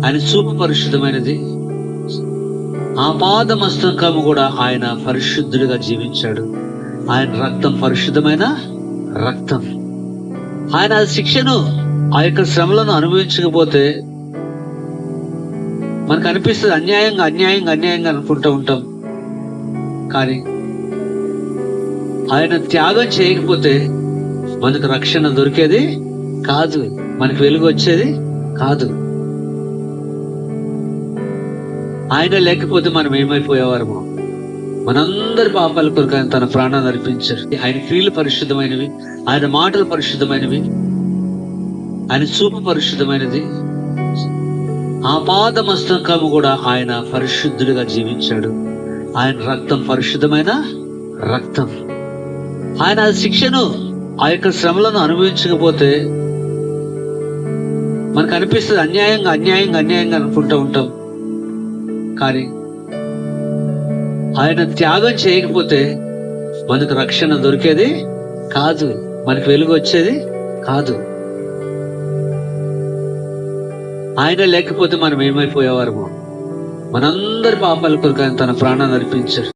ఆయన చూపు పరిశుద్ధమైనది, ఆపాదమస్తకము కూడా ఆయన పరిశుద్ధుడిగా జీవించాడు. ఆయన రక్తం పరిశుద్ధమైన రక్తం. ఆయన శిక్షను, ఆ యొక్క శ్రమలను అనుభవించకపోతే మనకు అనిపిస్తుంది అన్యాయంగా అన్యాయంగా అన్యాయంగా అనుకుంటూ ఉంటాం. కానీ ఆయన త్యాగం చేయకపోతే మనకు రక్షణ దొరికేది కాదు, మనకు వెలుగు వచ్చేది కాదు. ఆయన లేకపోతే మనం ఏమైపోయేవారమో. మనందరి పాపాల కొరకు ఆయన తన ప్రాణాన్ని అర్పించారు. ఆయన క్రియలు పరిశుద్ధమైనవి, ఆయన మాటలు పరిశుద్ధమైనవి, ఆయన చూపు పరిశుద్ధమైనది, ఆపాదమస్తకము కూడా ఆయన పరిశుద్ధుడిగా జీవించాడు. ఆయన రక్తం పరిశుద్ధమైన రక్తం. ఆయన శిక్షను, ఆ యొక్క శ్రమలను అనుభవించకపోతే మనకు అనిపిస్తుంది అన్యాయంగా అన్యాయంగా అన్యాయంగా అనుకుంటూ ఉంటాం. కానీ ఆయన త్యాగం చేయకపోతే మనకు రక్షణ దొరికేది కాదు, మనకు వెలుగు వచ్చేది కాదు. ఆయన లేకపోతే మనం ఏమైపోయేవారమో. మనందరి పాపాల కొరకు ఆయన తన ప్రాణాన్ని అర్పించారు.